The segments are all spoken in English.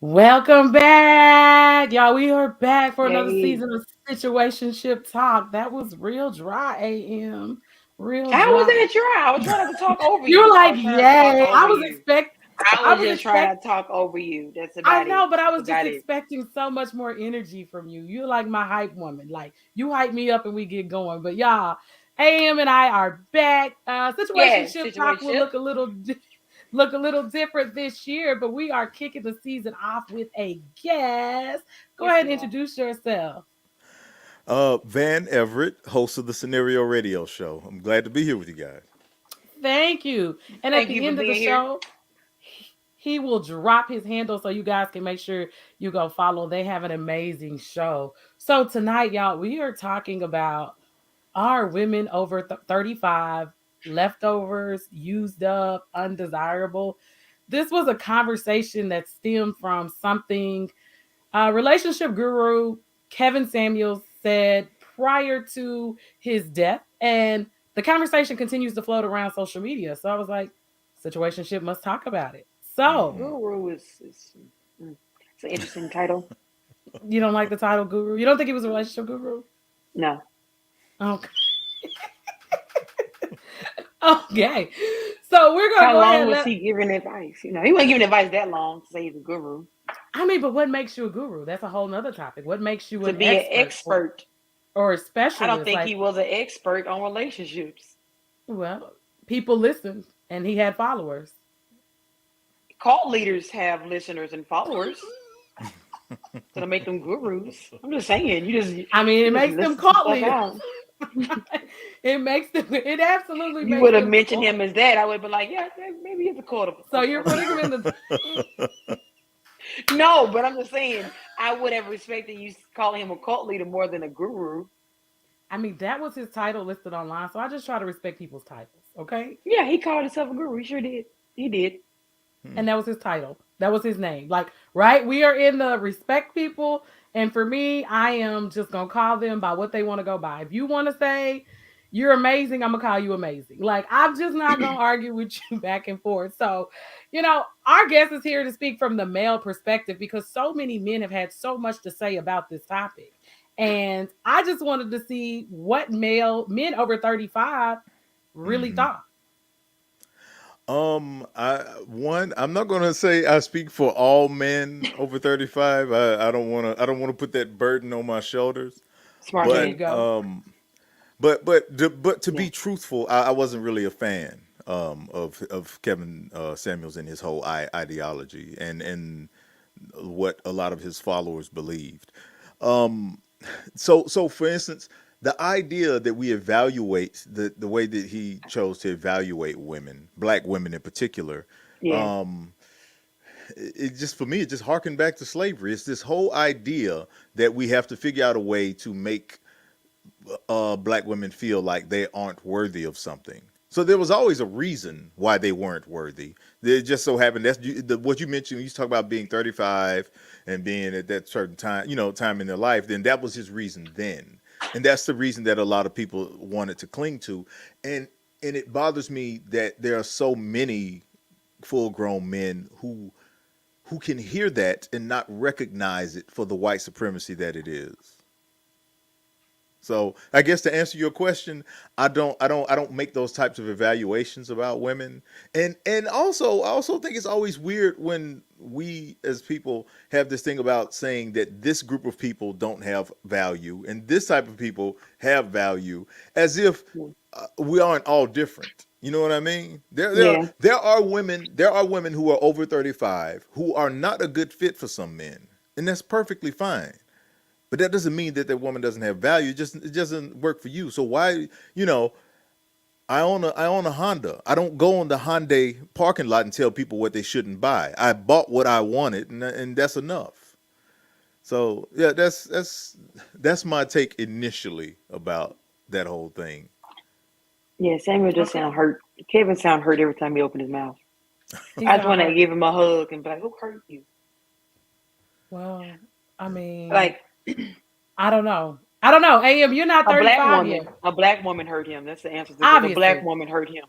Welcome back, y'all. We are back for another Yay. season of Situationship Talk. That was real dry, AM. Real How was dry. that dry? I was trying not to talk over You were you. I like, was trying not to talk yay. over you. I I was was just trying expect not to talk over you. That's I about it. know, but I That's was just about it. expecting so much more energy from you. You're like my hype woman. Like you hype me up and we get going. But y'all, AM and I are back. Yeah, Situationship Talk will situationship. look a little different this year, but we are kicking the season off with a guest. Go Yes, ahead we and are. introduce yourself. Van Everett, host of the Scenario Radio Show. I'm glad to be here with you guys. Thank you. And at Thank you the for end of the being here. show, he will drop his handle so you guys can make sure you go follow. They have an amazing show. So tonight, y'all, we are talking about are women over 35 leftovers, used up, undesirable? This was a conversation that stemmed from something relationship guru Kevin Samuels said prior to his death. And the conversation continues to float around social media. So I was like, situationship must talk about it. So hmm Guru is mm, it's an interesting title. you don't like the title guru? You don't think he was a relationship guru? No. Okay. Okay. So we're gonna How go ahead long and was let he giving advice? He wasn't giving advice that long to say he's a guru. I mean, but what makes you a guru? That's a whole nother topic. What makes you To an be an expert expert, or a I don't specialist? think Like, he was an expert on relationships. well, people listened and he had followers. Cult leaders have listeners and followers. Gonna make them gurus. I'm just saying, I mean, it you just makes them listen some cult stuff leaders. out. It absolutely You makes would have them mentioned cult. him as that, I would have been like, yeah, maybe he's a cult So you're of putting him in people. the No, but I'm just saying, I would have respected you calling him a cult leader more than a guru. I mean, that was his title listed online. So I just try to respect people's titles, okay? Yeah, he called himself a guru. He sure did. He did. And that was his title. That was his name. Like, right? We are in the respect people. And for me, I am just gonna call them by what they want to go by. If you want to say you're amazing, I'm gonna call you amazing. Like, I'm just not gonna argue with you back and forth. So, our guest is here to speak from the male perspective because so many men have had so much to say about this topic. And I just wanted to see what men over 35 really hmm thought. I'm not gonna say I speak for all men over 35. I don't wanna put that burden on my shoulders. Smart There you But man. go. to Yeah. be truthful, I wasn't really a fan of Kevin Samuels and his whole ideology and what a lot of his followers believed. So for instance, the idea that we evaluate the way that he chose to evaluate women, black women in particular, Yeah. it just for me it just harkened back to slavery. It's this whole idea that we have to figure out a way to make black women feel like they aren't worthy of something. So there was always a reason why they weren't worthy. It just so happened what you mentioned. You talk about being 35 and being at that certain time, time in their life. Then that was his reason then, and that's the reason that a lot of people wanted to cling to. And and it bothers me that there are so many full-grown men who can hear that and not recognize it for the white supremacy that it is. So I guess to answer your question, I don't make those types of evaluations about women. And also I also think it's always weird when we as people have this thing about saying that this group of people don't have value and this type of people have value, as if we aren't all different. You know what I mean? Yeah. There are women who are over 35 who are not a good fit for some men, and that's perfectly fine. But that doesn't mean that woman doesn't have value. It doesn't work for you. So why, you know, I own a Honda. I don't go on the Hyundai parking lot and tell people what they shouldn't buy. I bought what I wanted, and that's enough. So yeah, that's my take initially about that whole thing. Yeah. Samuel just Okay. sound hurt. Kevin sound hurt every time he opened his mouth. He I just sound want to hurt. give him a hug and be like, "Who hurt you?" Well, I mean, Like I don't know. I don't know. AM, you're not a black 35 yet. woman. A black woman hurt him. That's the answer to the question. A black Obviously. woman hurt him.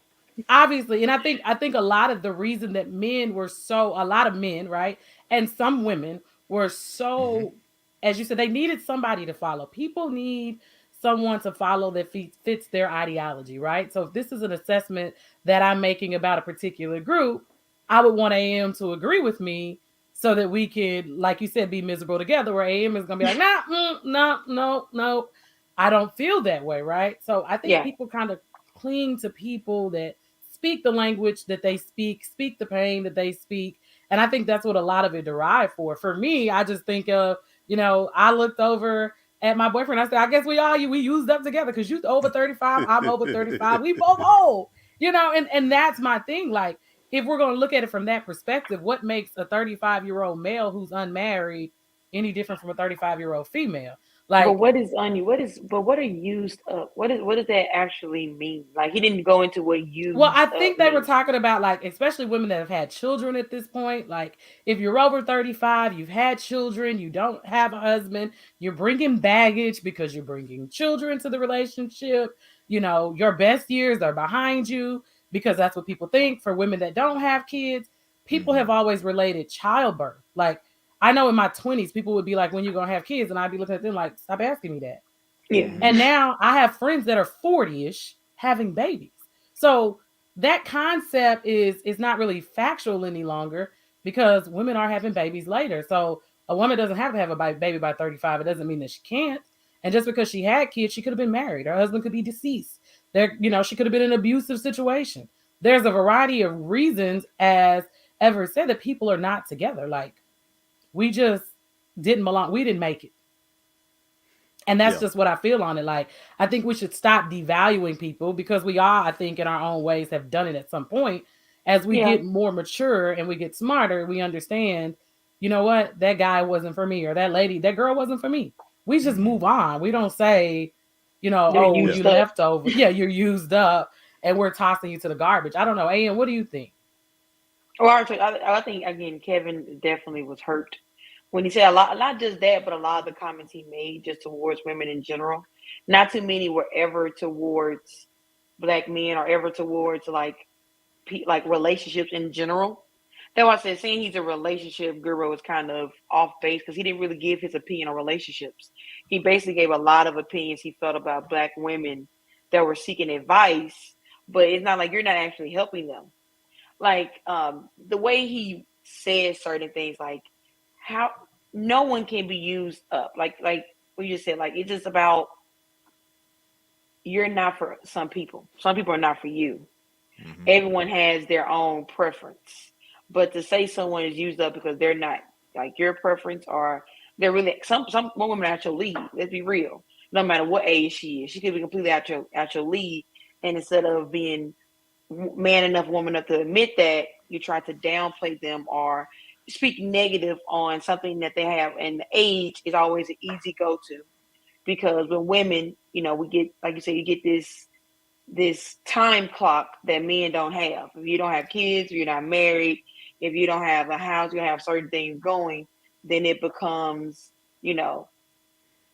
obviously, and I think a lot of the reason that men were so a lot of men, right, and some women were Hmm. so, as you said, they needed somebody to follow. People need someone to follow that fits their ideology, right? So if this is an assessment that I'm making about a particular group, I would want AM to agree with me so that we could, like you said, be miserable together. Where AM is gonna be like, nah, no, no, no, I don't feel that way, right? So I think Yeah. people kind of cling to people that speak the language that they speak the pain that they speak. And I think that's what a lot of it derived for. For me, I just think of, I looked over at my boyfriend. I said, I guess we used up together because you over 35, I'm over 35. We both old, and that's my thing. Like, if we're gonna look at it from that perspective, what makes a 35-year-old male who's unmarried any different from a 35-year-old female? But Like, what is what are used up? What does that actually mean? Like he didn't go into what well, used I up think they were means. talking about, like, especially women that have had children at this point. Like, if you're over 35, you've had children, you don't have a husband, you're bringing baggage because you're bringing children to the relationship. Your best years are behind you because that's what people think. For women that don't have kids, people Hmm. have always related childbirth. Like, I know in my 20s, people would be like, when you going to have kids? And I'd be looking at them like, stop asking me that. Yeah. Hmm. And now I have friends that are 40ish having babies. So that concept is not really factual any longer because women are having babies later. So a woman doesn't have to have a baby by 35. It doesn't mean that she can't. And just because she had kids, she could have been married. Her husband could be deceased. She could have been in an abusive situation. There's a variety of reasons, as Everett said, that people are not together. Like, we just didn't belong. We didn't make it. And that's Yeah. just what I feel on it. Like, I think we should stop devaluing people because we all, I think, in our own ways have done it at some point. As we Yeah. get more mature and we get smarter, we understand, you know what, that guy wasn't for me, or that lady, that girl wasn't for me. We just Hmm. move on. We don't say, They're oh, Yeah. you used up. left over. Yeah, you're used up and we're tossing you to the garbage. I don't know. Ian, what do you think? Well, I think again, Kevin definitely was hurt when he said a lot, not just that, but a lot of the comments he made just towards women in general. Not too many were ever towards black men or ever towards like relationships in general. That's why I said saying he's a relationship guru is kind of off base because he didn't really give his opinion on relationships. He basically gave a lot of opinions he felt about black women that were seeking advice, but it's not like you're not actually helping them. Like the way he says certain things, like how no one can be used up. Like we just said, like it's just about you're not for some people. Some people are not for you. Hmm. Everyone has their own preference. But to say someone is used up because they're not like your preference or they're really some one woman out your league. Let's be real. No matter what age she could be completely out your league. And instead of being man enough, woman enough to admit that, you try to downplay them or speak negative on something that they have. And the age is always an easy go to because when women, we get like you said, you get this time clock that men don't have. If you don't have kids, if you're not married, if you don't have a house, you don't have certain things going, then it becomes, you know,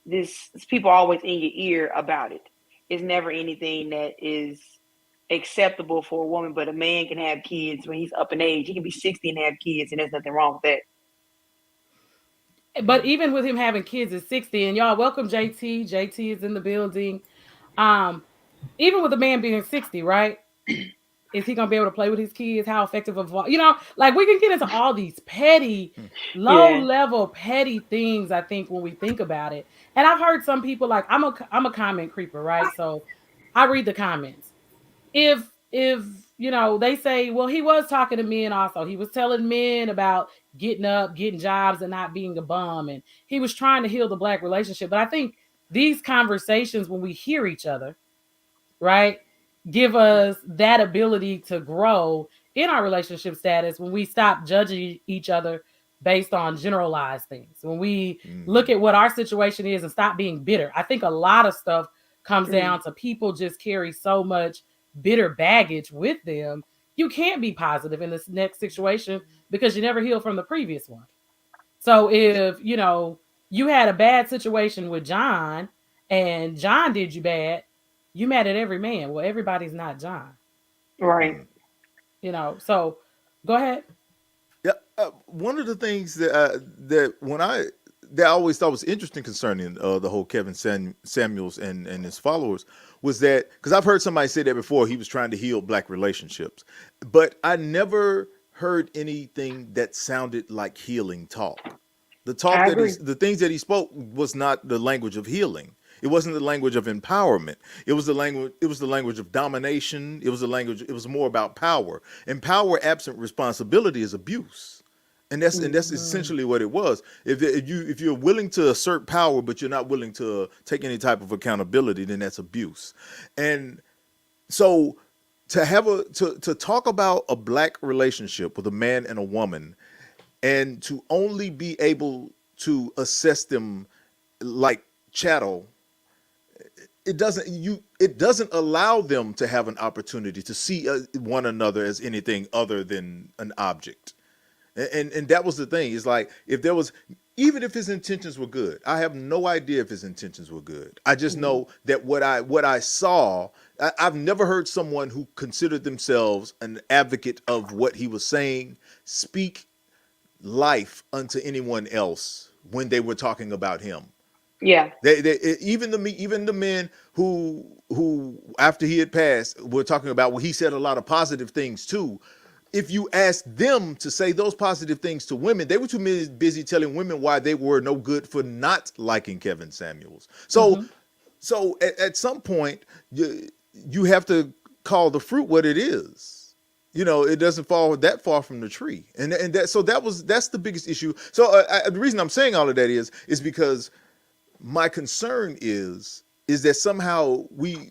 this people are always in your ear about it. It's never anything that is acceptable for a woman, but a man can have kids when he's up in age. He can be 60 and have kids, and there's nothing wrong with that. But even with him having kids at 60, and y'all welcome JT. JT is in the building. Um, Even with a man being 60, right? Is he gonna be able to play with his kids? How effective of, like, we can get into all these petty, low Yeah, level petty things, I think, when we think about it. And I've heard some people, like, I'm a comment creeper, right? So I read the comments. If they say, well, he was talking to men also. He was telling men about getting up, getting jobs, and not being a bum. And he was trying to heal the black relationship. But I think these conversations, when we hear each other, right, give us that ability to grow in our relationship status when we stop judging each other based on generalized things. When we look Hmm. at what our situation is and stop being bitter. I think a lot of stuff comes mm, down to people just carry so much bitter baggage with them. You can't be positive in this next situation because you never healed from the previous one. So if, you had a bad situation with John and John did you bad, you mad at every man. Well, everybody's not John. Right. So go ahead. Yeah, one of the things that when I that I always thought was interesting concerning the whole Samuels and his followers was that because I've heard somebody say that before he was trying to heal black relationships, but I never heard anything that sounded like healing talk. The talk I that agree. the things that he spoke was not the language of healing. It wasn't the language of empowerment. It was the language. It was the language of domination. It was the language. It was more about power. And power absent responsibility is abuse. And that's Mhm. essentially what it was. If you're willing to assert power, but you're not willing to take any type of accountability, then that's abuse. And so to talk about a black relationship with a man and a woman and to only be able to assess them like chattel, it doesn't allow them to have an opportunity to see one another as anything other than an object. And that was the thing. It's like if there was, even if his intentions were good, I have no idea if his intentions were good. I just Mhm. know that what I saw, I've never heard someone who considered themselves an advocate of what he was saying speak life unto anyone else when they were talking about him. Yeah. Even the men who after he had passed were talking about, well, he said a lot of positive things too. If you asked them to say those positive things to women, they were too busy telling women why they were no good for not liking Kevin Samuels. So Mhm. at some point you have to call the fruit what it is. It doesn't fall that far from the tree, and that's the biggest issue. So the reason I'm saying all of that is because my concern is that somehow we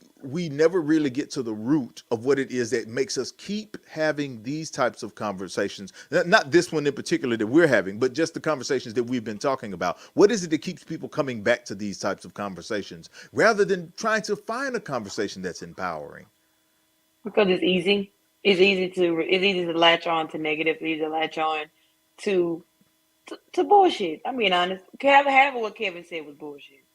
never really get to the root of what it is that makes us keep having these types of conversations. Not this one in particular that we're having, but just the conversations that we've been talking about. What is it that keeps people coming back to these types of conversations rather than trying to find a conversation that's empowering? Because it's easy. It's easy to latch on to negative. It's easy to latch on to to bullshit. I'm being honest. Half of what Kevin said was bullshit.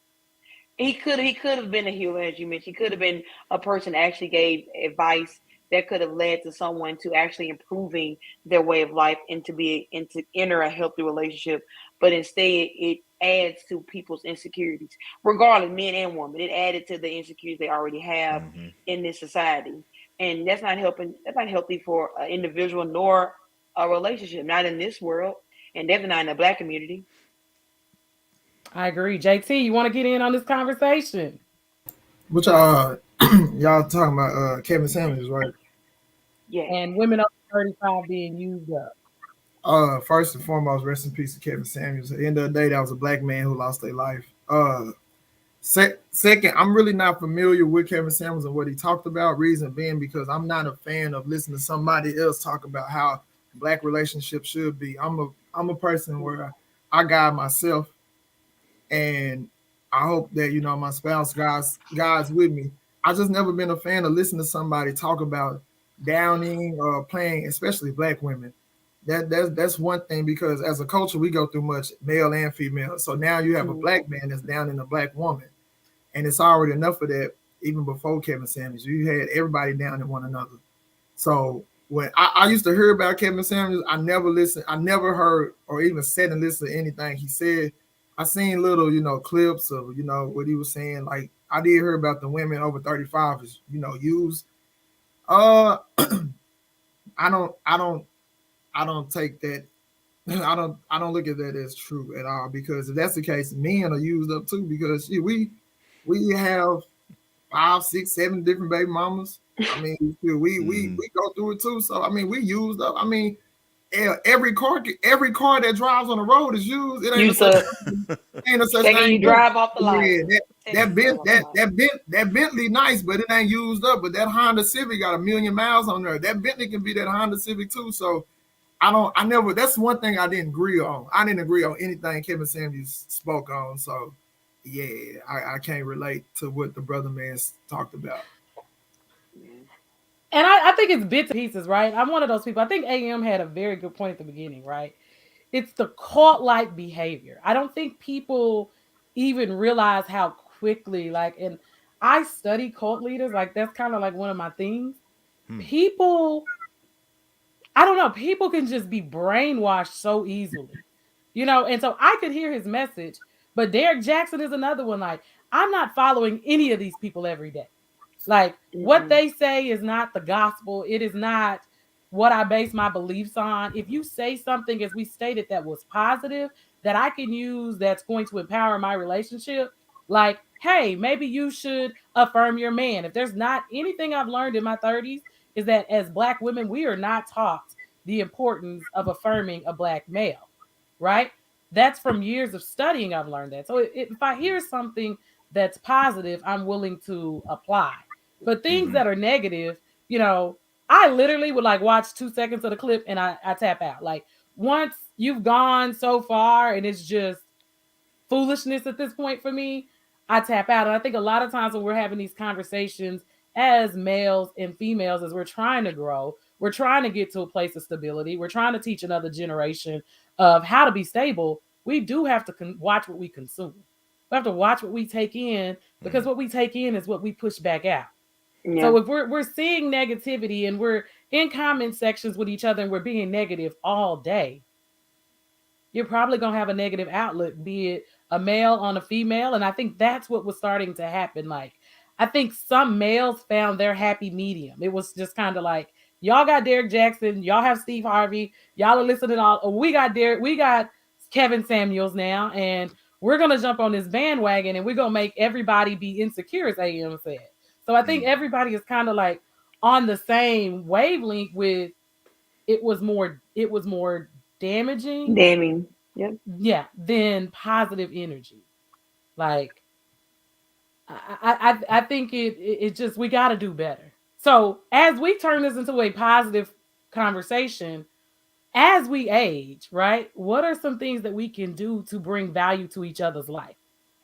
He could have been a healer, as you mentioned. He could have been a person that actually gave advice that could have led to someone to actually improving their way of life and to enter a healthy relationship. But instead, it adds to people's insecurities, regardless, men and women. It added to the insecurities they already have Mm-hmm. in this society, and that's not helping. That's not healthy for an individual nor a relationship. Not in this world, and definitely not in the black community. I agree. JT, you want to get in on this conversation? Which y'all talking about Kevin Samuels, right? Yes. And women over 35 being used up. First and foremost, rest in peace to Kevin Samuels. At the end of the day, that was a black man who lost their life. Second, I'm really not familiar with Kevin Samuels and what he talked about. Reason being because I'm not a fan of listening to somebody else talk about how black relationships should be. I'm a person where I guide myself, and I hope that my spouse guys with me. I just never been a fan of listening to somebody talk about downing or playing, especially black women. That's one thing because as a culture we go through much male and female. So now you have a Mhm. black man that's down in a black woman, and it's already enough of that. Even before Kevin Samuels, you had everybody down in one another. So when I used to hear about Kevin Samuels, I never listened. I never heard or even sat and listened to anything he said. I seen little, clips of, what he was saying. Like I did hear about the women over 35 is, used. Uh, I don't, I don't, I don't take that. I don't look at that as true at all because if that's the case, men are used up too because we have 5, 6, 7 different baby mamas. I mean, Mm-hmm. we go through it too. So I mean, we used up. I mean, every car that drives on the road is used. It ain't a Used such to thing. Ain't a such taking thing. you drive off the lot. Yeah, Taking you drive off the lot. that Bentley nice, but it ain't used up. But that Honda Civic got a million miles on there. That Bentley can be that Honda Civic too. So I don't. I never. That's one thing I didn't agree on. I didn't agree on anything Kevin Samuels spoke on. So yeah, I can't relate to what the brother man talked about. Yeah. And I think it's bits and pieces, right? I'm one of those people. I think AM had a very good point at the beginning, right? It's the cult like behavior. I don't think people even realize how quickly, like, and I study cult leaders, like, that's kind of like one of my things. people, I don't know, people can just be brainwashed so easily, and so I could hear his message, but Derek Jackson is another one. Like, I'm not following any of these people every day. Like, what Mm-mm. they say is not the gospel. It is not what I base my beliefs on. If you say something, as we stated, that was positive, that I can use, that's going to empower my relationship, like, hey, maybe you should affirm your man. If there's not anything I've learned in my 30s, is that as Black women, we are not taught the importance of affirming a Black male, right? That's from years of studying, I've learned that. So if I hear something that's positive, I'm willing to apply. But things Mm-hmm. that are negative, I literally would like watch 2 seconds of the clip and I tap out. Like, once you've gone so far and it's just foolishness at this point for me, I tap out. And I think a lot of times when we're having these conversations as males and females, as we're trying to grow, we're trying to get to a place of stability, we're trying to teach another generation of how to be stable. We do have to watch what we consume. We have to watch what we take in, because what we take in is what we push back out. Yeah. So if we're seeing negativity and we're in comment sections with each other and we're being negative all day, you're probably going to have a negative outlook, be it a male on a female. And I think that's what was starting to happen. Like, I think some males found their happy medium. It was just kind of like, y'all got Derek Jackson, y'all have Steve Harvey, y'all are listening to all. Oh, we got Kevin Samuels now, and we're going to jump on this bandwagon and we're going to make everybody be insecure, as AM said. So I think everybody is kind of like on the same wavelength with, it was more damaging, Damning. Yep. yeah, than positive energy. Like, I think it just, we got to do better. So as we turn this into a positive conversation, as we age, right? What are some things that we can do to bring value to each other's life?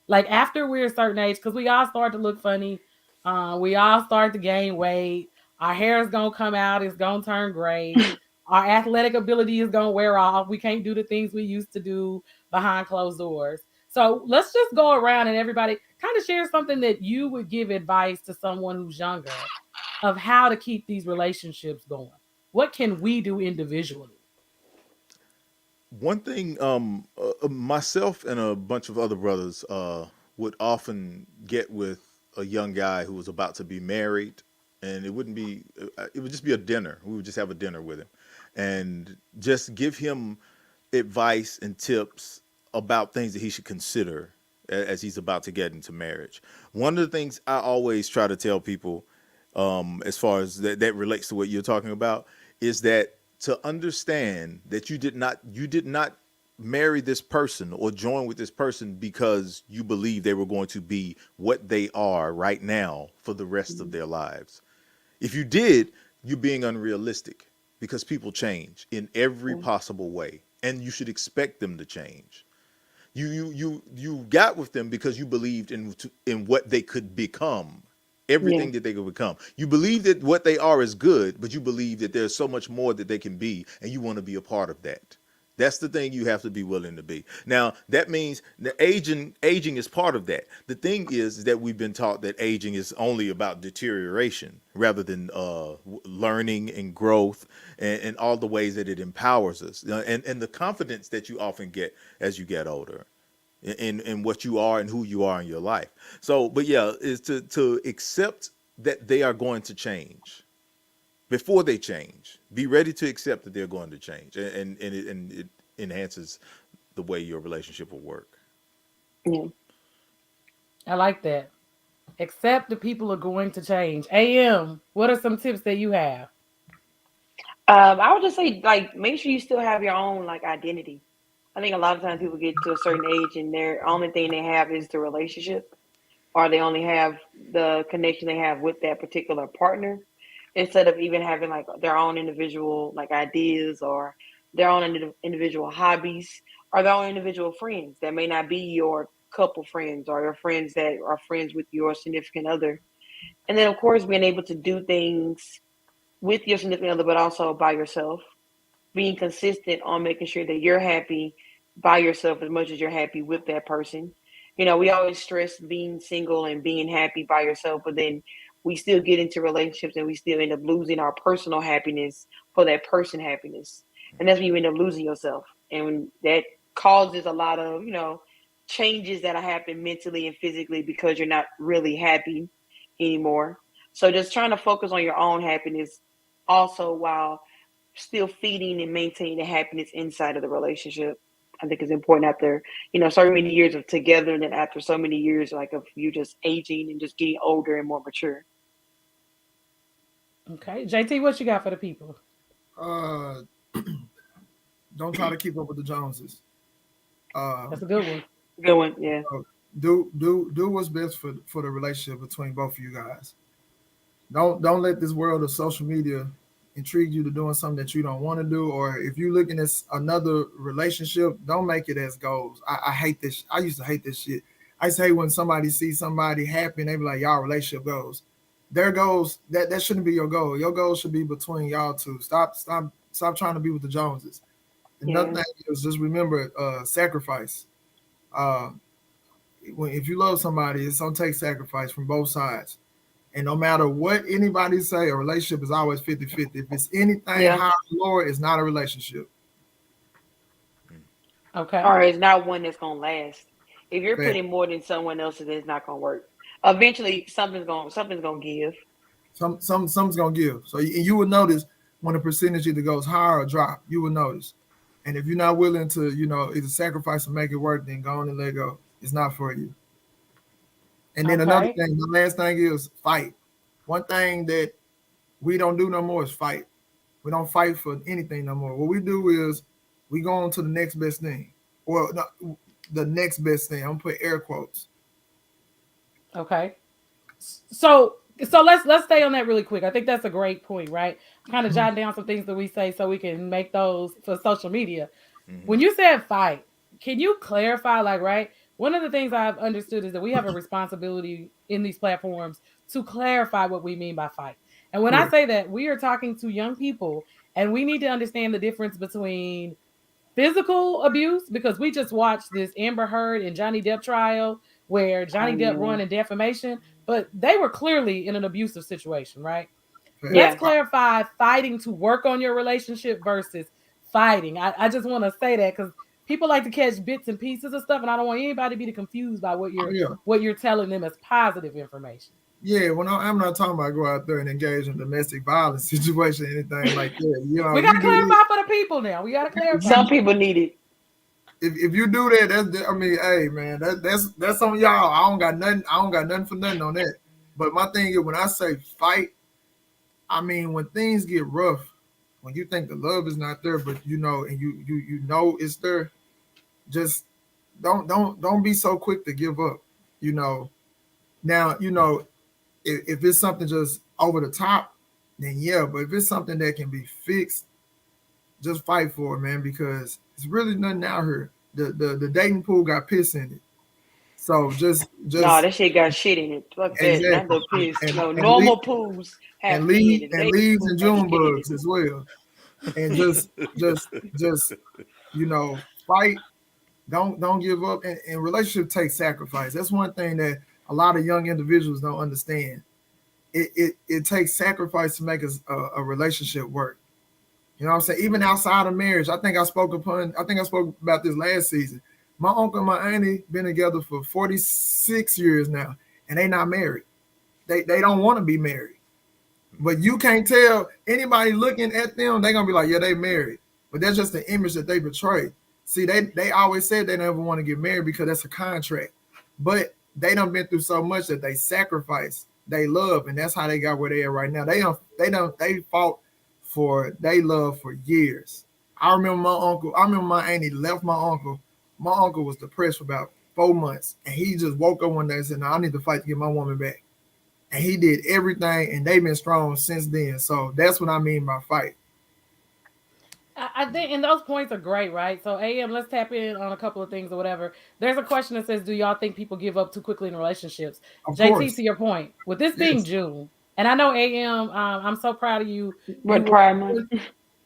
Like, after we're a certain age, because we all start to look funny, we all start to gain weight, our hair is gonna come out, it's gonna turn gray, our athletic ability is gonna wear off. We can't do the things we used to do behind closed doors. So let's just go around and everybody kind of share something that you would give advice to someone who's younger of how to keep these relationships going. What can we do individually? One thing, myself and a bunch of other brothers would often get with a young guy who was about to be married, and it would just be a dinner. We would just have a dinner with him, and just give him advice and tips about things that he should consider as he's about to get into marriage. One of the things I always try to tell people, as far as that relates to what you're talking about, is that to understand that you did not marry this person or join with this person because you believe they were going to be what they are right now for the rest of their lives. If you did, you're being unrealistic, because people change in every possible way, and you should expect them to change. You got with them because you believed in what they could become, Yeah. everything that they could become. You believe that what they are is good, but you believe that there's so much more that they can be, and you want to be a part of that. That's the thing you have to be willing to be. Now, that means the aging is part of that. The thing is that we've been taught that aging is only about deterioration rather than learning and growth, and all the ways that it empowers us, and the confidence that you often get as you get older in what you are and who you are in your life. So, but yeah, is to accept that they are going to change before they change. Be ready to accept that they're going to change, and it enhances the way your relationship will work. Yeah. I like that. Accept the people are going to change. AM, what are some tips that you have? I would just say, like, make sure you still have your own like identity. I think a lot of times people get to a certain age and their only thing they have is the relationship, or they only have the connection they have with that particular partner, instead of even having like their own individual like ideas, or their own individual hobbies, or their own individual friends that may not be your couple friends, or your friends that are friends with your significant other. And then, of course, being able to do things with your significant other, but also by yourself, being consistent on making sure that you're happy by yourself as much as you're happy with that person. We always stress being single and being happy by yourself, but then we still get into relationships and we still end up losing our personal happiness for that person happiness. And that's when you end up losing yourself. And when that causes a lot of, changes that happen mentally and physically because you're not really happy anymore. So just trying to focus on your own happiness also while still feeding and maintaining the happiness inside of the relationship. I think is important after, so many years of together and then after so many years like of you just aging and just getting older and more mature. Okay, JT, what you got for the people? Uh, don't try to keep up with the Joneses. That's Um, a good one. Good one, yeah. do what's best for the relationship between both of you guys. Don't let this world of social media intrigue you to doing something that you don't want to do. Or if you're looking at another relationship, don't make it as goals. I hate this. I used to hate this shit. I used to hate when somebody sees somebody happy and they be like, y'all relationship goals. Their goals, that shouldn't be your goal. Your goal should be between y'all two. Stop trying to be with the Joneses. Another Yeah. thing is just remember sacrifice. Uh, if you love somebody, it's gonna take sacrifice from both sides. And no matter what anybody say, a relationship is always 50-50. If it's anything Yeah. higher or lower, it's not a relationship. Okay. Or it's not one that's gonna last. If you're Fact. putting more than someone else's, it's not gonna work. Eventually something's gonna give. Something's gonna give. So you will notice when the percentage either goes higher or drop. You will notice. And if you're not willing to, either sacrifice or make it work, then go on and let go. It's not for you. And then another Okay. thing, the last thing is fight. One thing that we don't do no more is fight. We don't fight for anything no more. What we do is we go on to the next best thing, or no, the next best thing. I'm gonna put air quotes. Okay. So let's stay on that really quick. I think that's a great point, right? I'm kind of Mhm. jotting down some things that we say so we can make those for social media. Hmm. When you said fight, can you clarify, like, right? One of the things I've understood is that we have a responsibility in these platforms to clarify what we mean by fight. And when I Correct. say that, we are talking to young people and we need to understand the difference between physical abuse, because we just watched this Amber Heard and Johnny Depp trial where Oh Johnny Depp yeah. won in defamation, but they were clearly in an abusive situation, right? Let's Facts. Yeah. clarify fighting to work on your relationship versus fighting. I just want to say that because people like to catch bits and pieces of stuff, and I don't want anybody to be confused by what Oh you're yeah, what you're telling them as positive information. yeah. When I'm not talking about go out there and engage in domestic violence situation, anything like that. We You gotta do clarify this. for the people now. We gotta If clarify. Some you people need it. if you do that, I mean, hey man, that's on y'all. I don't got nothing. I don't got nothing for nothing on that. But my thing is when I say fight, I mean when things get rough, when you think the love is not there, but and you know it's there, just don't be so quick to give up. You know. Now, if it's something just over the top, then yeah. But if it's something that can be fixed, just fight for it, man, because it's really nothing out here. The dating pool got piss in it. So No, just that shit got shit in it. Fuck that. Not exactly the piss. and No, and leave normal pools have and pee in leave it. The and dating leaves pool and got June shit in it. bugs as well. And just fight. Don't give up. And relationship takes sacrifice. That's one thing that a lot of young individuals don't understand. It takes sacrifice to make a relationship work. You know what I'm saying? Even outside of marriage, I think I spoke about this last season. My uncle and my auntie been together for 46 years now, and they not married. They don't want to be married. But you can't tell anybody looking at them, they're gonna be like, yeah, they married. But that's just the image that they portray. See, they always said they never want to get married because that's a contract. But they done been through so much that they sacrifice, they love, and that's how they got where they are right now. They fought for they love for years. I remember my auntie left my uncle. My uncle was depressed for about 4 months, and he just woke up one day and said, no, I need to fight to get my woman back, and he did everything, and they've been strong since then. So that's what I mean by fight. I think, and those points are great, right? So, AM, let's tap in on a couple of things or whatever. There's a question that says, "Do y'all think people give up too quickly in relationships?" Of JT, course, to your point, with this being yes. June, and I know AM, I'm so proud of you. You What were Pride Month?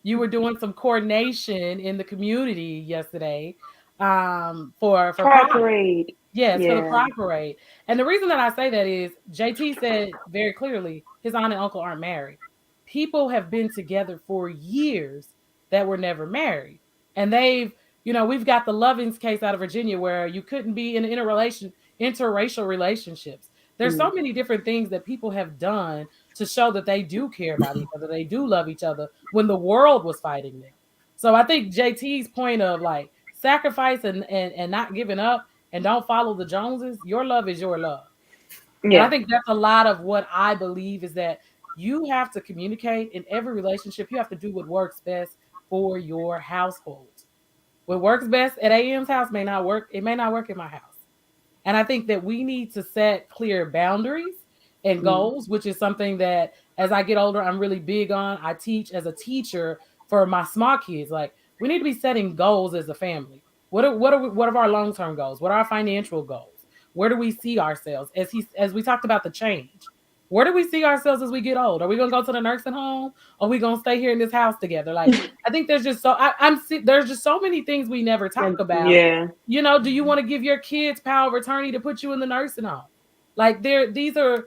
you were doing some coordination in the community yesterday. for Pride Pride. parade. Yes, for the Yeah. Pride Parade. And the reason that I say that is JT said very clearly his aunt and uncle aren't married. People have been together for years that were never married. And we've got the Lovings case out of Virginia where you couldn't be in interracial relationships. There's so Mm. many different things that people have done to show that they do care about each other, they do love each other when the world was fighting them. So I think JT's point of like sacrifice and not giving up and don't follow the Joneses, your love is your love. And I Yeah. think that's a lot of what I believe is that you have to communicate in every relationship. You have to do what works best for your household. What works best at AM's house may not work. It may not work in my house. And I think that we need to set clear boundaries and Mm. goals, which is something that as I get older, I'm really big on. I teach as a teacher for my small kids. Like we need to be setting goals as a family. What are our long-term goals? What are our financial goals? Where do we see ourselves? As we talked about the change. Where do we see ourselves as we get old? Are we gonna go to the nursing home? Or are we gonna stay here in this house together? Like I think there's just there's just so many things we never talk about. Yeah. Do you want to give your kids power of attorney to put you in the nursing home? Like these are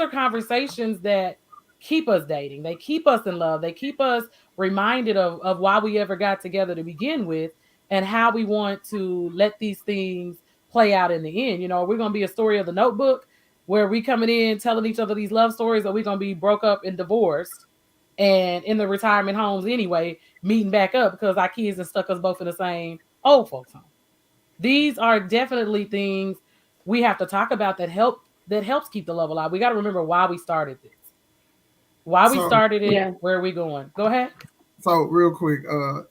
conversations that keep us dating. They keep us in love. They keep us reminded of why we ever got together to begin with and how we want to let these things play out in the end. We're gonna be a story of the notebook where we coming in telling each other these love stories, or we're gonna be broke up and divorced and in the retirement homes anyway, meeting back up because our kids have stuck us both in the same old folks home. These are definitely things we have to talk about that helps keep the love alive. We got to remember why we started this. Why we So started it, Yeah. where are we going? Go ahead. so real quick,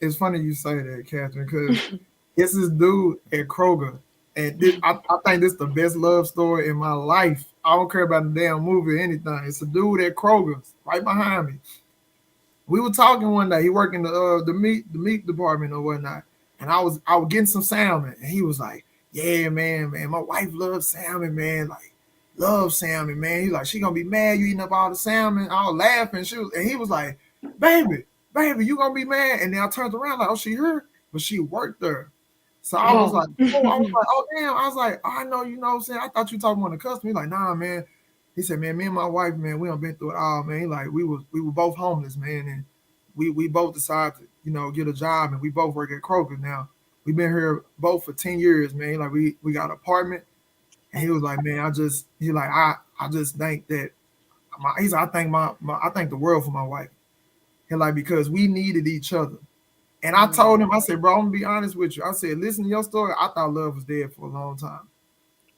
it's funny you say that, Catherine, because it's this dude at Kroger, and I think this is the best love story in my life. I don't care about the damn movie or anything. It's a dude at Kroger's right behind me. We were talking one day. He worked in the meat department or whatnot, and I was getting some salmon, and he was like, "Yeah, man, my wife loves salmon, man, like loves salmon, man." He's like, "She gonna be mad you eating up all the salmon." I was laughing, and he was like, "Baby, baby, you gonna be mad?" And then I turned around like, "Oh, she here, but she worked there." So I was Oh. like, "Oh, damn." I was like, "Oh, I know, you know what I'm saying? I thought you talking about the customer." He's like, "Nah, man." He said, "Man, me and my wife, man, we done been through it all, man." He like, we were both homeless, man, and we both decided to, get a job, and we both work at Kroger now. We've been here both for 10 years, man. Like we got an apartment, and he was like, "Man, I just think that he's I thank I thank the world for my wife." And like because we needed each other. And I Mm. told him, I said, "Bro, I'm gonna be honest with you." I said, "Listen to your story. I thought love was dead for a long time."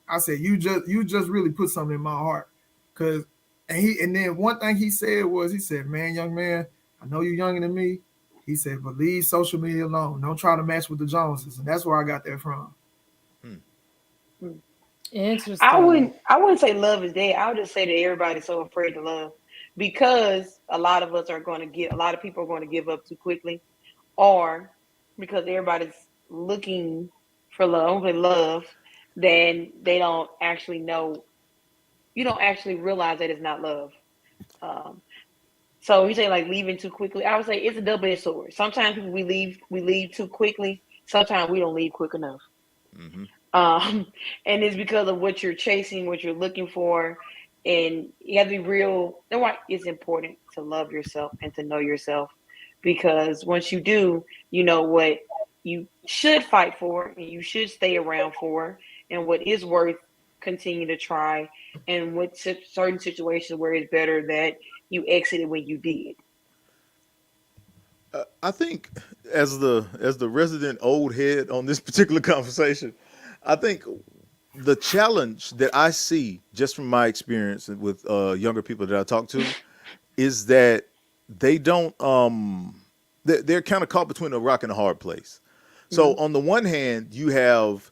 I said, "You just really put something in my heart." Cause and then one thing he said was, he said, "Man, young man, I know you're younger than me." He said, "But leave social media alone. Don't try to match with the Joneses." And that's where I got that from. Hmm. I Interesting. wouldn't I wouldn't say love is dead. I would just say that everybody's so afraid to love because a lot of people are going to give up too quickly, or because everybody's looking for love, then they don't actually know. You don't actually realize that it's not love. Um, so you say like leaving too quickly. I would say it's a double-edged sword. Sometimes people we leave too quickly. Sometimes we don't leave quick enough. Hmm. um, and it's because of what you're chasing, what you're looking for, and you have to be real. That's why it's important to love yourself and to know yourself, because once you do, you know what you should fight for and you should stay around for, and what is worth continue to try, and what certain situations where it's better that you exited when you did. I think as the resident old head on this particular conversation, I think the challenge that I see just from my experience with younger people that I talk to is that they don't they're kind of caught between a rock and a hard place. So Mm-hmm. on the one hand, you have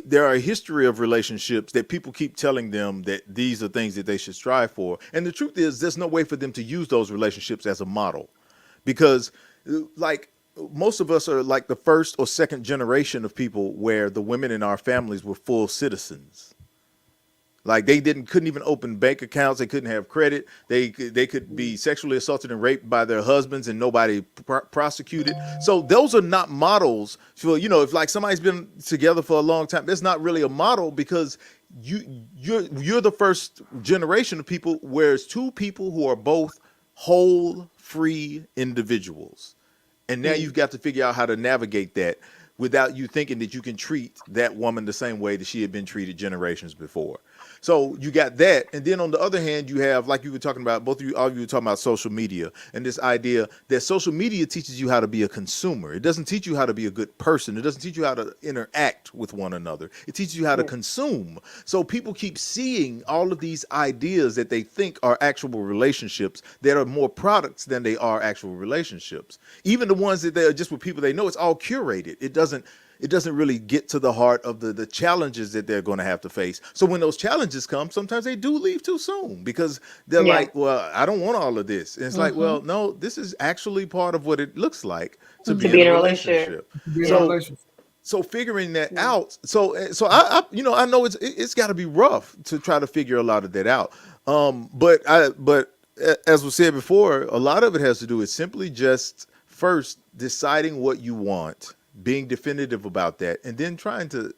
there are a history of relationships that people keep telling them that these are things that they should strive for, and the truth is there's no way for them to use those relationships as a model because like most of us are like the first or second generation of people where the women in our families were full citizens. Like they didn't couldn't even open bank accounts. They couldn't have credit. They could be sexually assaulted and raped by their husbands and nobody prosecuted. So those are not models for, if like somebody's been together for a long time. That's not really a model because you you're the first generation of people where it's two people who are both whole, free individuals, and now you've Mm. got to figure out how to navigate that without you thinking that you can treat that woman the same way that she had been treated generations before. So you got that, and then on the other hand, you have, like you were talking about, both of you, all of you were talking about social media and this idea that social media teaches you how to be a consumer. It doesn't teach you how to be a good person. It doesn't teach you how to interact with one another. It teaches you how to Yeah. consume. So people keep seeing all of these ideas that they think are actual relationships that are more products than they are actual relationships. Even the ones that they are just with people they know, it's all curated. It doesn't really get to the heart of the challenges that they're going to have to face. So when those challenges come, sometimes they do leave too soon because they're Yeah. like, well, I don't want all of this. And it's like, Mm-hmm. well, no, this is actually part of what it looks like to To be Mm-hmm. be in in a a relationship. relationship. To be in a Yeah. So relationship. so figuring that Yeah. out, so I know it's got to be rough to try to figure a lot of that out. But as was said before, a lot of it has to do with simply just first deciding what you want, being definitive about that, and then trying to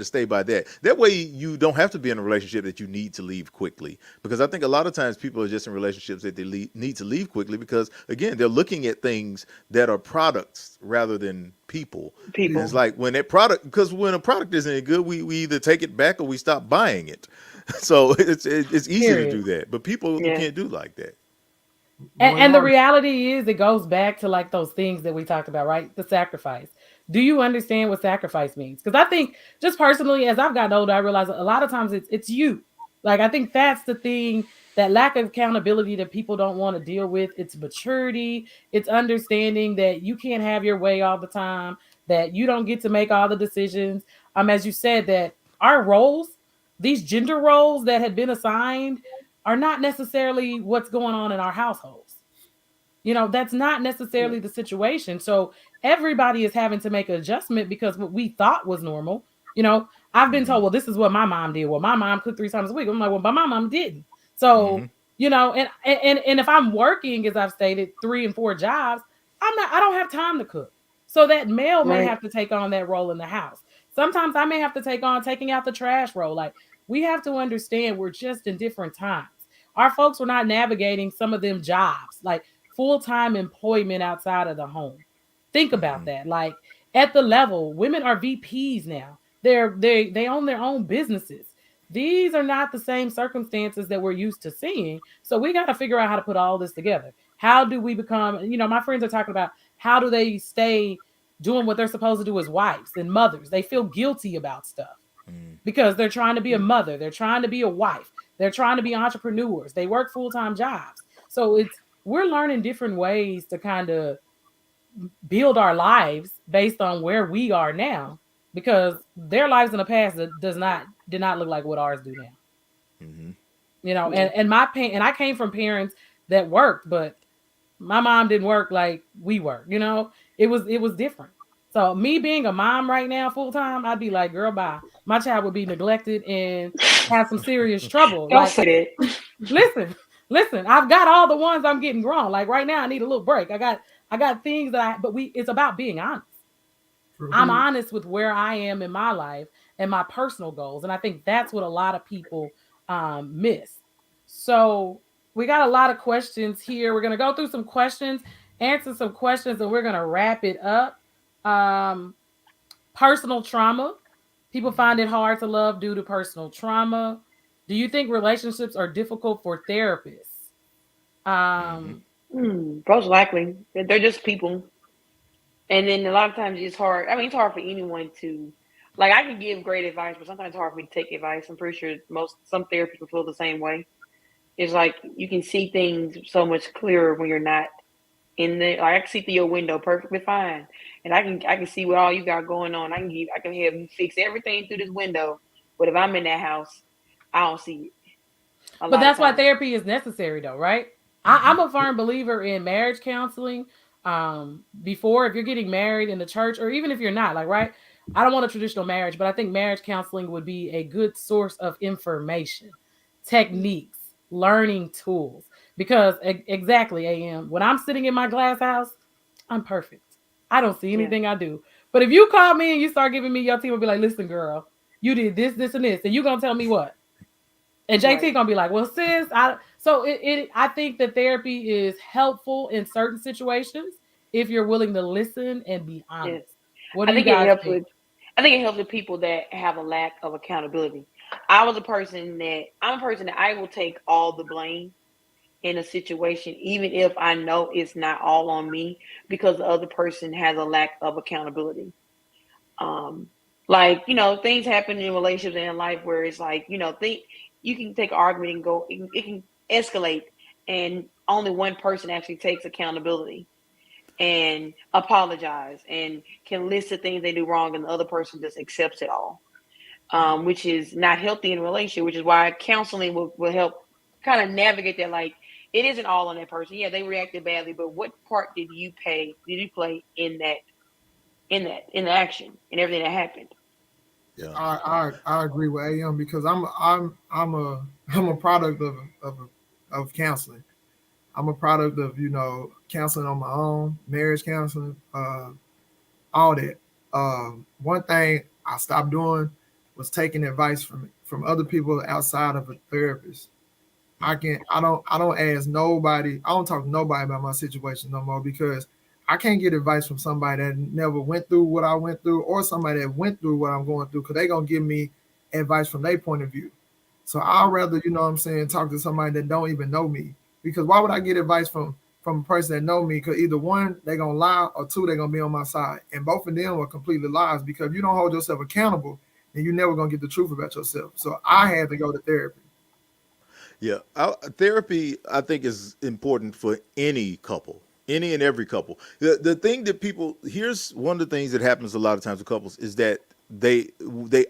stay by that. That way you don't have to be in a relationship that you need to leave quickly. Because I think a lot of times people are just in relationships that they need to leave quickly because again, they're looking at things that are products rather than people. And People. it's like when that product, because when a product isn't any good, we either take it back or we stop buying it. So it's easy to Period. do that, but people you Yeah. can't do like that. Well, in And the order, reality is, it goes back to like those things that we talked about, right? The sacrifice. Do you understand what sacrifice means? Because I think, just personally, as I've gotten older, I realize a lot of times it's you. Like I think that's the thing, that lack of accountability that people don't want to deal with. It's maturity. It's understanding that you can't have your way all the time. That you don't get to make all the decisions. As you said, that our roles, these gender roles that had been assigned, are not necessarily what's going on in our households. That's not Yeah. necessarily the situation. So everybody is having to make an adjustment because what we thought was normal, you know, I've been Hmm. told, well, this is what my mom did. Well, my mom cooked 3 times a week. I'm like, well, but my mom didn't. So, Hmm. and if I'm working, as I've stated, 3 and 4 jobs, I don't have time to cook. So that male may Right. have to take on that role in the house. Sometimes I may have to take on taking out the trash role. Like, we have to understand we're just in different times. Our folks were not navigating some of them jobs. Like, full-time employment outside of the home. Think about Hmm. that. Like, at the level, women are VPs now. They own their own businesses. These are not the same circumstances that we're used to seeing. So we got to figure out how to put all this together. How do we become, my friends are talking about how do they stay doing what they're supposed to do as wives and mothers. They feel guilty about stuff because they're trying to be a mother, they're trying to be a wife, they're trying to be entrepreneurs, they work full-time jobs. So we're learning different ways to kind of build our lives based on where we are now, because their lives in the past that does not did not look like what ours do now. Hmm. Yeah. And I came from parents that worked, but my mom didn't work like we work. It was different. So me being a mom right now full time, I'd be like, girl, bye. My child would be neglected and have some serious trouble. Don't Like, say that. listen, listen, I've got all the ones I'm getting grown. Like right now, I need a little break. I got things but it's about being honest. true. I'm Mm. honest with where I am in my life and my personal goals. And I think that's what a lot of people miss. So we got a lot of questions here. We're going to go through some questions, answer some questions, and we're going to wrap it up. Um, Personal trauma. People find it hard to love due to personal trauma. Do you think relationships are difficult for therapists? Hmm. Um, Most likely. They're just people. And then a lot of times it's hard. I mean, it's hard for anyone to, like, I can give great advice, but sometimes it's hard for me to take advice. I'm pretty sure some therapists will feel the same way. It's like you can see things so much clearer when you're not in there. Like I can see through your window perfectly fine, and I can see what all you got going on. I can have you fix everything through this window, but if I'm in that house, I don't see it a But lot of that's why times. therapy is necessary, though, right? Hmm. I'm a firm believer in marriage counseling. Before, if you're getting married in the church, or even if you're not, like, right, I don't want a traditional marriage, but I think marriage counseling would be a good source of information, techniques, learning tools. Because exactly, am, when I'm sitting in my glass house, I'm perfect. I don't see Yeah. anything I do. But if you call me and you start giving me, your team will be like, listen, girl, you did this, this, and this, and you gonna tell me what? And JT Right. gonna be like, well, sis, I think that therapy is helpful in certain situations if you're willing to listen and be Yes. honest. What do I you think it guys helps think? with. I think it helps with people that have a lack of accountability. I'm a person that I will take all the blame in a situation, even if I know it's not all on me, because the other person has a lack of accountability. Um, like, things happen in relationships and in life where it's like, think you can take an argument and go, it can escalate, and only one person actually takes accountability and apologize and can list the things they do wrong, and the other person just accepts it all, which is not healthy in a relationship. Which is why counseling will help kind of navigate that. Like, it isn't all on that person. Yeah, they reacted badly, but what part did you play in the action and everything that happened? Yeah. I agree with AM because I'm a product of counseling. I'm a product of counseling on my own, marriage counseling, all that. One thing I stopped doing was taking advice from other people outside of a therapist. I don't ask nobody. I don't talk to nobody about my situation no more because I can't get advice from somebody that never went through what I went through or somebody that went through what I'm going through because they gonna give me advice from their point of view. So I'd rather, what I'm saying, talk to somebody that don't even know me. Because why would I get advice from a person that know me? Because either one, they're gonna lie, or two, they're gonna be on my side. And both of them are completely lies because if you don't hold yourself accountable, then you're never gonna get the truth about yourself. So I had to go to therapy. Yeah, therapy I think is important for any couple, any and every couple. The thing that people here's one of the things that happens a lot of times with couples is that they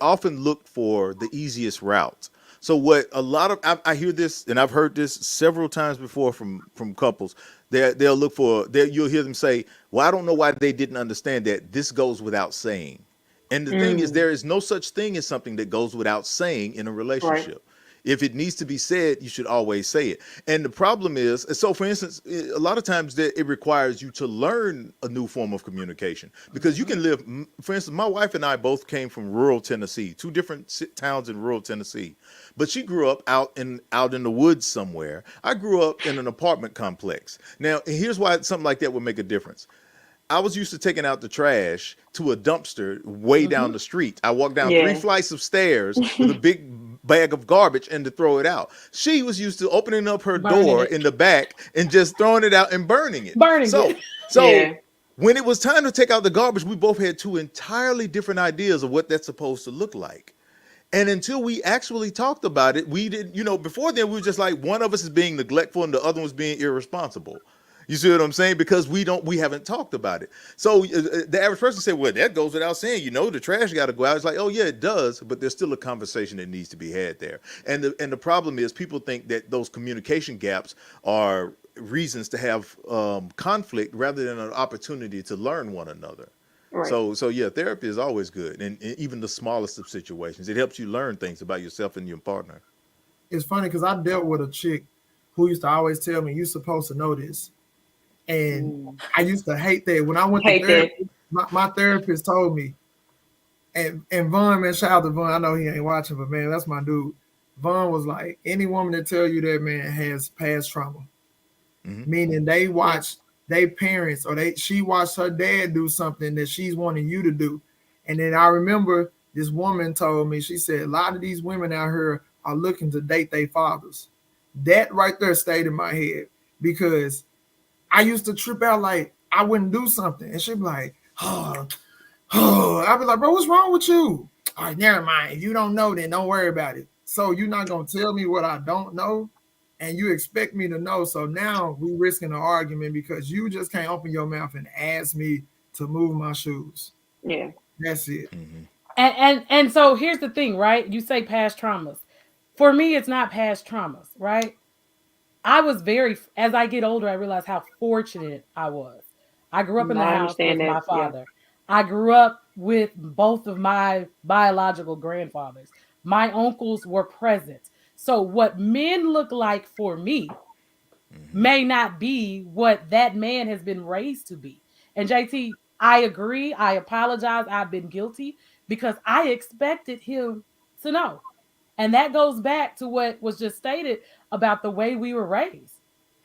often look for the easiest route. So what a lot of I hear this and I've heard this several times before from couples. They'll look for you'll hear them say, "Well, I don't know why they didn't understand that this goes without saying." And the thing is, Mm, there is no such thing as something that goes without saying in a right. relationship. If it needs to be said, you should always say it. And the problem is, so for instance, a lot of times that it requires you to learn a new form of communication because you Mhm. can live. For instance, my wife and I both came from rural Tennessee, two different towns in rural Tennessee. But she grew up out in the woods somewhere. I grew up in an apartment complex. Now, here's why something like that would make a difference. I was used to taking out the trash to a dumpster way down Mm-hmm. the street. I walked down three Yeah. flights of stairs with a big bag of garbage and to throw it out. She was used to opening up her Burning door it, in the back and just throwing it out and burning it. burning it. So Yeah. when it was time to take out the garbage, we both had two entirely different ideas of what that's supposed to look like. And until we actually talked about it, we didn't, before then we were just like one of us is being neglectful and the other one's being irresponsible. You see what I'm saying? Because we haven't talked about it. So the average person said, well, that goes without saying, the trash got to go out. It's like, oh yeah, it does, but there's still a conversation that needs to be had there. And the problem is people think that those communication gaps are reasons to have conflict rather than an opportunity to learn one another. Right. So yeah, therapy is always good, and even the smallest of situations, it helps you learn things about yourself and your partner. It's funny because I dealt with a chick who used to always tell me, "You're supposed to know this," and Mm. I used to hate that. When I went to Hate that. therapy, my therapist told me, and Vaughn, man, shout out to Vaughn. I know he ain't watching, but man, that's my dude. Vaughn was like, any woman that tell you that man has past trauma, Hmm. meaning they Yeah. watched their parents or she watched her dad do something that she's wanting you to do. And then I remember this woman told me, she said, a lot of these women out here are looking to date their fathers. That right there stayed in my head because I used to trip out like I wouldn't do something. And she'd be like, oh, oh. I'd be like, bro, what's wrong with you? All right, never mind. If you don't know, then don't worry about it. So you're not gonna tell me what I don't know, and you expect me to know. So now we risking an argument because you just can't open your mouth and ask me to move my shoes. Yeah. That's it. Hmm. And so here's the thing, right? You say past traumas. For me, it's not past traumas, right? I was very, as I get older, I realize how fortunate I was. I grew up in the I house understand with that. my Yeah. father. I grew up with both of my biological grandfathers. My uncles were present. So, what men look like for me Mm-hmm. may not be what that man has been raised to be. And JT, I agree. I apologize. I've been guilty because I expected him to know. And that goes back to what was just stated about the way we were raised.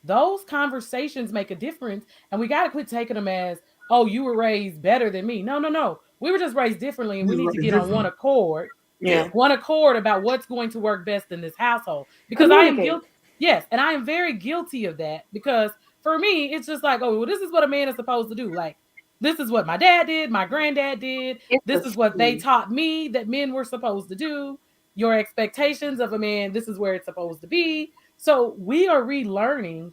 Those conversations make a difference. And we got to quit taking them as, oh, you were raised better than me. No, no, no. We were just raised differently. And we He's need to right get on different. Yeah. Yeah. one accord about what's going to work best in this household. Because I am Communicate. guilty. Yes. And I am very guilty of that because for me, it's just like, oh, well, this is what a man is supposed to do. Like, this is what my dad did, my granddad did. It's This a is what they skill. taught me that men were supposed to do. Your expectations of a man, this is where it's supposed to be. So we are relearning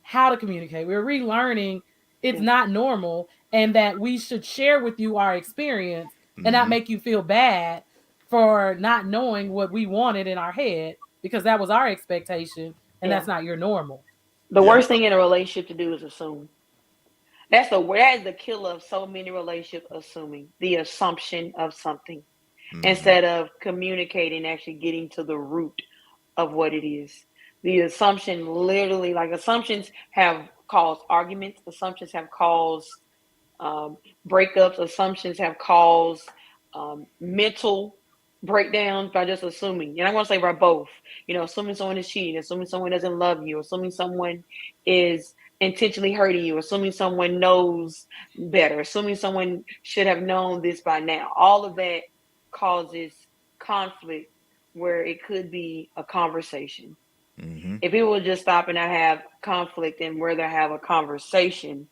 how to communicate. We're relearning it's Yeah. not normal and that we should share with you our experience and not Mm-hmm. make you feel bad for not knowing what we wanted in our head because that was our expectation and Yeah. that's not your normal. The Yeah. worst thing in a relationship to do is assume. That is the killer of so many relationships. Assuming the assumption of something Mm-hmm. instead of communicating, actually getting to the root of what it is. The assumption literally, like assumptions have caused arguments. Assumptions have caused um, breakups. Assumptions have caused mental breakdowns by just assuming. And I want to say by both. Assuming someone is cheating, assuming someone doesn't love you, assuming someone is intentionally hurting you, assuming someone knows better, assuming someone should have known this by now. All of that causes conflict where it could be a conversation. Mm-hmm. If people would just stop and not have conflict and rather have a conversation,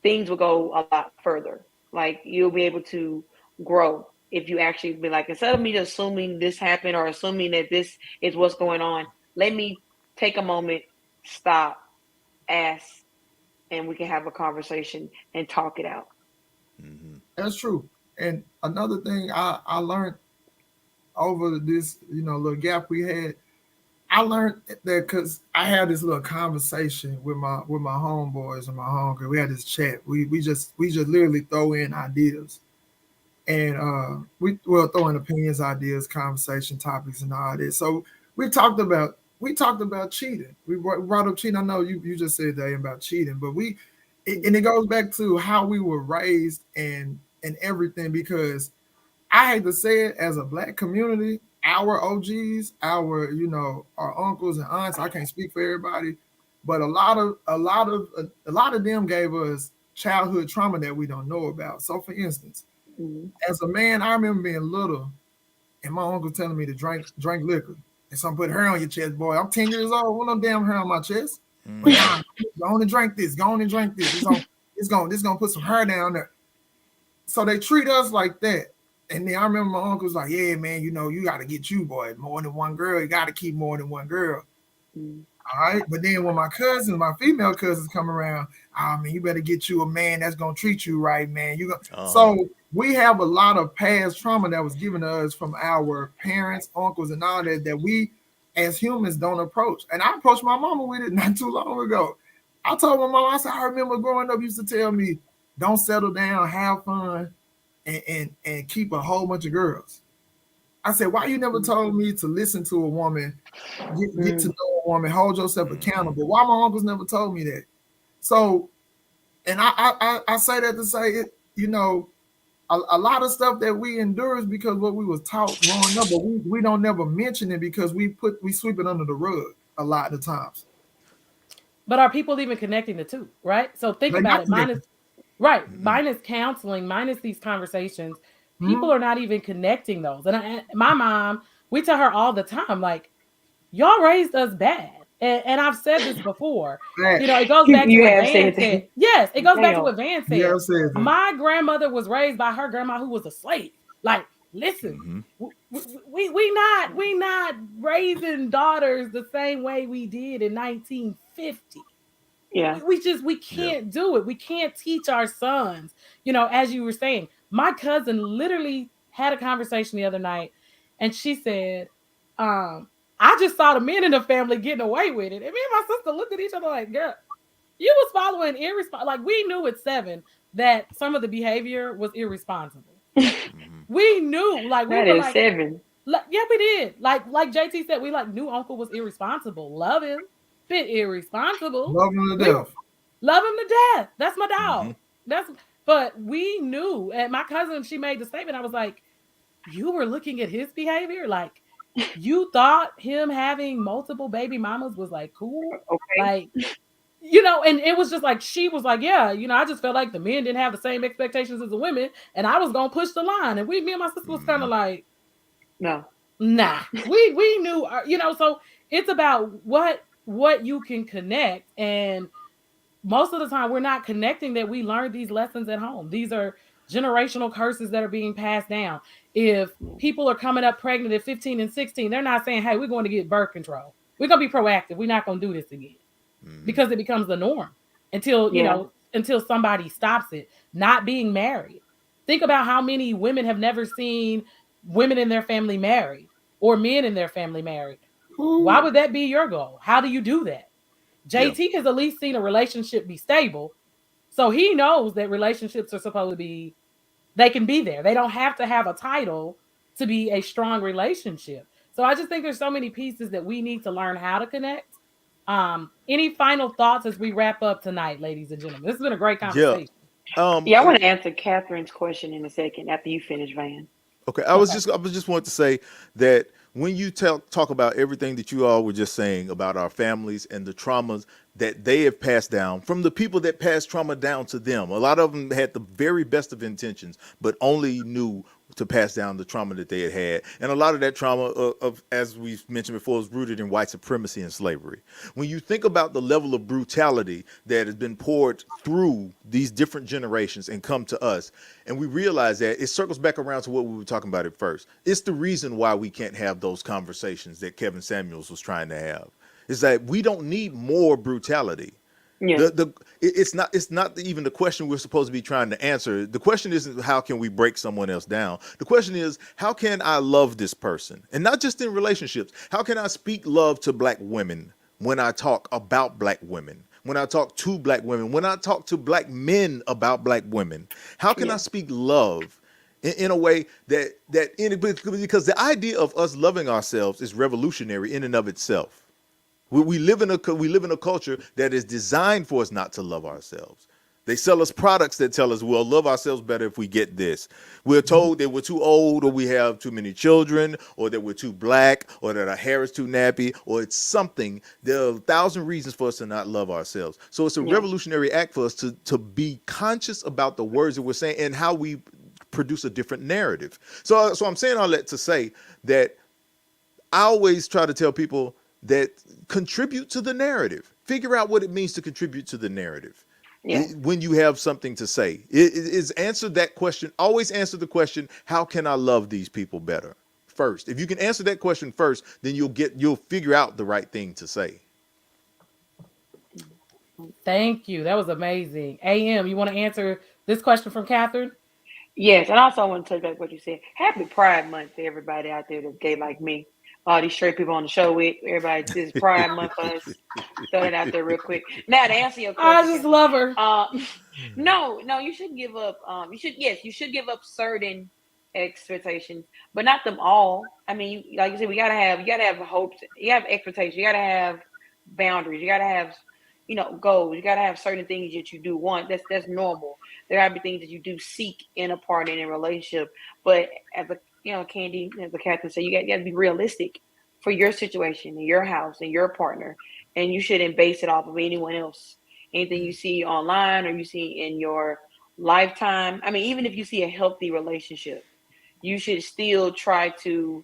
things will go a lot further. Like you'll be able to grow if you actually be like, instead of me just assuming this happened or assuming that this is what's going on, let me take a moment, stop, ask, and we can have a conversation and talk it out. Mm-hmm. That's true. And another thing I learned over this, little gap we had, I learned that because I had this little conversation with my homeboys and my homegirl. We had this chat. We just literally throw in ideas, and we will throw in opinions, ideas, conversation topics, and all this. So we talked about cheating. We brought up cheating. I know you just said that about cheating, but and it goes back to how we were raised and everything because I hate to say it, as a black community, our OGs, our uncles and aunts, I can't speak for everybody, but a lot of them gave us childhood trauma that we don't know about. So for instance, Mhm. as a man, I remember being little and my uncle telling me to drink liquor. And some put hair on your chest, boy. I'm 10 years old. What no damn hair on my chest. But Mm-hmm. nah, go on and drink this. Go on and drink this. It's gonna put some hair down there. So they treat us like that. And then I remember my uncle's like, yeah, man, you got to get you, boy, more than one girl. You got to keep more than one girl. Mhm. All right. But then when my female cousins come around, I mean, you better get you a man that's going to treat you right, man. Uh-huh. So we have a lot of past trauma that was given to us from our parents, uncles, and all that we as humans don't approach. And I approached my mama with it not too long ago. I told my mom, I said, I remember growing up, used to tell me, don't settle down, have fun, and keep a whole bunch of girls. I said, why you never told me to listen to a woman, get to Mhm. know a woman, hold yourself Mm-hmm. accountable? Why my uncles never told me that? So, and I say that to say it, a lot of stuff that we endure is because what we was taught growing up, but we don't never mention it because we sweep it under the rug a lot of times. But are people even connecting the two, right? So think They about not it. Minus connected. right, Mm-hmm. minus counseling, minus these conversations, Hmm. people are not even connecting those. My mom, we tell her all the time, like, y'all raised us bad. And I've said this before. It Facts. goes back to You what have Van said said. that. Yes, it goes back to Damn. what Van You said. have said that. My grandmother was raised by her grandma who was a slave. Like, listen, Mm-hmm. we not raising daughters the same way we did in 1950. Yeah. We Yeah. can't do it. We can't teach our sons. As you were saying, my cousin literally had a conversation the other night, and she said, I just saw the men in the family getting away with it. And me and my sister looked at each other like, girl, You was following irresponsible. Like we knew at 7 that some of the behavior was irresponsible. Mm-hmm. We knew, like we That were is like, 7. yeah, we did. Like JT said, we like knew Uncle was irresponsible. Love him, bit irresponsible. Love him to We were death. love him to death. That's my Mm-hmm. dog. That's but we knew, and my cousin, she made the statement. I was like, you were looking at his behavior, like you thought him having multiple baby mamas was like cool, Okay. like and it was just like she was like, yeah, I just felt like the men didn't have the same expectations as the women, and I was gonna push the line, and me and my sister was kind Mm-hmm. of like, No. nah, we knew, so it's about what you can connect, and most of the time we're not connecting that we learned these lessons at home. These are generational curses that are being passed down. If people are coming up pregnant at 15 and 16, they're not saying, hey, we're going to get birth control. We're going to be proactive. We're not going to do this again, Mm-hmm. because it becomes the norm until, Yeah. until somebody stops it. Not being married. Think about how many women have never seen women in their family married or men in their family married. Why Ooh. would that be your goal? How do you do that? Yeah. JT has at least seen a relationship be stable. So he knows that relationships are supposed to be, they can be there. They don't have to have a title to be a strong relationship. So I just think there's so many pieces that we need to learn how to connect. Any final thoughts as we wrap up tonight, ladies and gentlemen? This has been a great Yeah. conversation. Um. Yeah, I uh, want to answer Catherine's question in a second after you finish, Van. Okay. Okay. I was just wanted to say that when you talk about everything that you all were just saying about our families and the traumas that they have passed down from the people that passed trauma down to them, a lot of them had the very best of intentions, but only knew to pass down the trauma that they had had. And a lot of that trauma, as we mentioned before, is rooted in white supremacy and slavery. When you think about the level of brutality that has been poured through these different generations and come to us, and we realize that it circles back around to what we were talking about at first. It's the reason why we can't have those conversations that Kevin Samuels was trying to have. Is that we don't need more brutality. Yeah. It's not even the question we're supposed to be trying to answer. The question isn't how can we break someone else down. The question is how can I love this person, and not just in relationships. How can I speak love to black women when I talk about black women? When I talk to black women, when I talk to black men about black women, how can I Yeah. speak love in a way because the idea of us loving ourselves is revolutionary in and of itself. We live in a culture that is designed for us not to love ourselves. They sell us products that tell us we'll love ourselves better if we get this. We're told that we're too old, or we have too many children, or that we're too black, or that our hair is too nappy, or it's something. There are 1,000 reasons for us to not love ourselves. So it's a Yeah. revolutionary act for us to be conscious about the words that we're saying and how we produce a different narrative. So I'm saying all that to say that I always try to tell people that contribute to the narrative. Figure out what it means to contribute to the narrative. Yeah. When you have something to say, is answer that question. Always answer the question, how can I love these people better? First. If you can answer that question first, then you'll figure out the right thing to say. Thank you. That was amazing. AM, you want to answer this question from Catherine? Yes, and also I want to touch back what you said. Happy Pride Month to everybody out there that's gay like me. All these straight people on the show with everybody. This is Pride Month for us. Throw it out there real quick. Now to answer your I question, just love her. uh, no, you should give up. You should give up certain expectations, but not them all. I mean, like you said, you gotta have hopes. You have expectations. You gotta have boundaries. You gotta have, goals. You gotta have certain things that you do want. That's normal. There gotta be things that you do seek in a partner in a relationship. But as a Candy, as the captain said, you got to be realistic for your situation, in your house, and your partner, and you shouldn't base it off of anyone else. Anything you see online or you see in your lifetime. I mean, even if you see a healthy relationship, you should still try to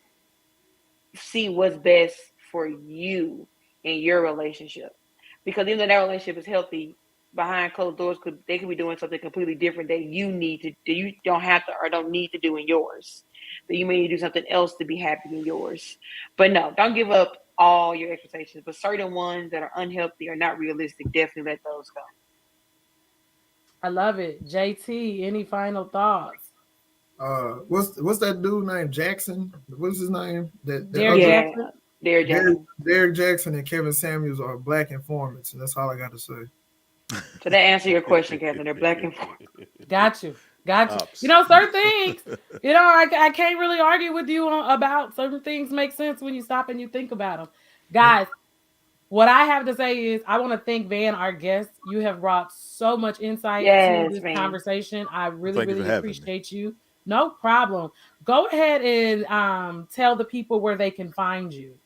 see what's best for you in your relationship. Because even though that relationship is healthy, behind closed doors, they could be doing something completely different that you don't have to or don't need to do in yours. That you may need to do something else to be happy in yours. But no, don't give up all your expectations. But certain ones that are unhealthy or not realistic, definitely let those go. I love it. JT, any final thoughts? What's that dude named Jackson? What's his name? That Derek other Yeah, Jackson? there, Jackson. Derek Jackson and Kevin Samuels are black informants, and that's all I got to say. So that answer your question, Catherine. They're black and forth. Got you. Got you. You Ops. know, certain things, I can't really argue with you about certain things make sense when you stop and you think about them. Guys, what I have to say is I want to thank Van, our guest. You have brought so much insight to Yes, this man. conversation. I Well, really, thank you for really having me. appreciate you. No problem. Go ahead and tell the people where they can find you.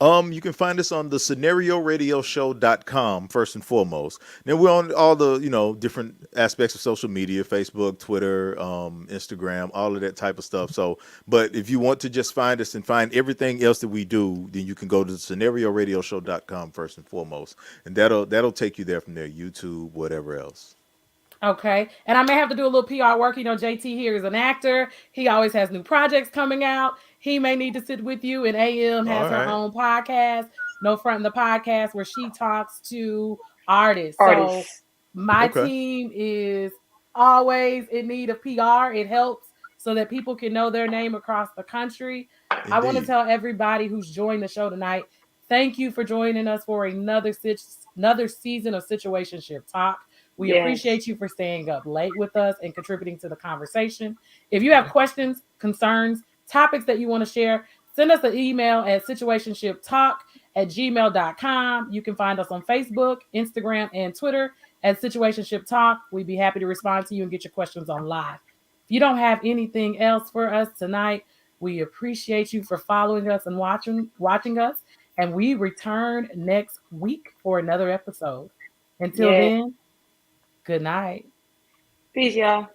You can find us on the scenarioradioshow.com first and foremost. Then we're on all the, different aspects of social media, Facebook, Twitter, Instagram, all of that type of stuff. So, but if you want to just find us and find everything else that we do, then you can go to the scenarioradioshow.com first and foremost. And that'll take you there from there, YouTube, whatever else. Okay. And I may have to do a little PR work. You know, JT here is an actor. He always has new projects coming out. He may need to sit with you. And AM All has her right. own podcast, No Front in the Podcast, where she talks to artists. So Artists. my Okay. team is always in need of PR. It helps so that people can know their name across the country. I want to Indeed. tell everybody who's joined the show tonight, thank you for joining us for another season of Situationship Talk. We Yes. appreciate you for staying up late with us and contributing to the conversation. If you have questions, concerns, topics that you want to share, send us an email at situationshiptalk@gmail.com. You can find us on Facebook, Instagram, and Twitter at Situationship Talk. We'd be happy to respond to you and get your questions on live. If you don't have anything else for us tonight, we appreciate you for following us and watching us. And we return next week for another episode. Until Yes. then, good night. Peace, y'all.